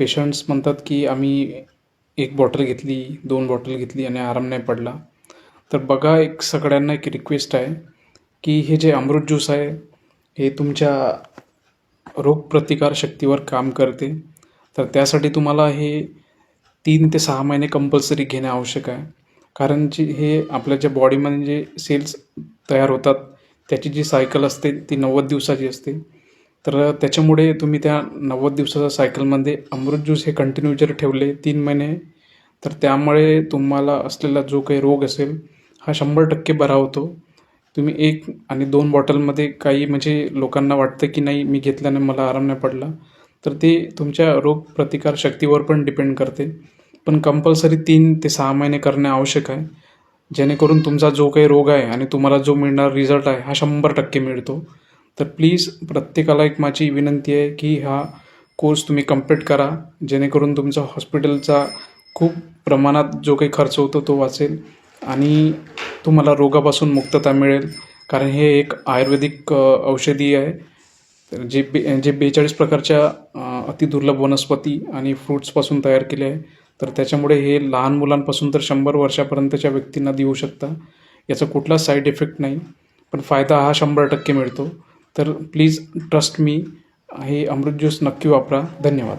Patients म्हणतात की आम्ही 1 बॉटल घेतली, 2 बॉटल घेतली आणि आराम नाही पडला. तर बघा, एक सगळ्यांना एक रिक्वेस्ट आहे की हे जे अमृत ज्यूस आहे, हे तुमच्या रोगप्रतिकार शक्तीवर काम करते. तर त्यासाठी तुम्हाला हे 3 ते 6 महिने कंपल्सरी घेणे आवश्यक आहे. कारण हे आपल्या ज्या बॉडीमध्ये जे सेल्स तयार होतात, त्याची जी सायकल असते ती 90 दिवसाची असते. तर त्याच्यामुळे तुम्ही त्या 90 दिवसाच्या सायकलमध्ये अमृत ज्यूस हे कंटिन्यू जर ठेवले 3 महिने, तर त्यामुळे तुम्हाला असलेला जो काही रोग असेल हा 100% बरा होतो. तुम्ही 1 आणि 2 बॉटलमध्ये काही म्हणजे लोकांना वाटतं की नाही, मी घेतल्याने मला आराम नाही पडला. तर ते तुमच्या रोगप्रतिकार शक्तीवर पण डिपेंड करते. पण कंपल्सरी 3 ते 6 महिने करणे आवश्यक आहे. जेणेकरून तुमचा जो काही रोग आहे आणि तुम्हाला जो मिळणारा रिझल्ट आहे हा 100% मिळतो. तर प्लीज प्रत्येकाला एक माझी विनंती आहे की हा कोर्स तुम्ही कंप्लीट करा. जेणेकरून तुमचा हॉस्पिटलचा खूप प्रमाणात जो काही खर्च होतो तो वाचेल आणि तुम्हाला रोगापासून मुक्तता मिळेल. कारण हे एक आयुर्वेदिक औषधी आहे. तर जे 42 प्रकारच्या अतिदुर्लभ वनस्पती आणि फ्रुट्सपासून तयार केले आहे. तर त्याच्यामुळे हे लहान मुलांपासून तर 100 वर्षापर्यंतच्या व्यक्तींना देऊ शकता. याचा कुठलाच साईड इफेक्ट नाही, पण फायदा हा 100% मिळतो. तर प्लीज ट्रस्ट मी, हे अमृत ज्यूस नक्की वापरा. धन्यवाद.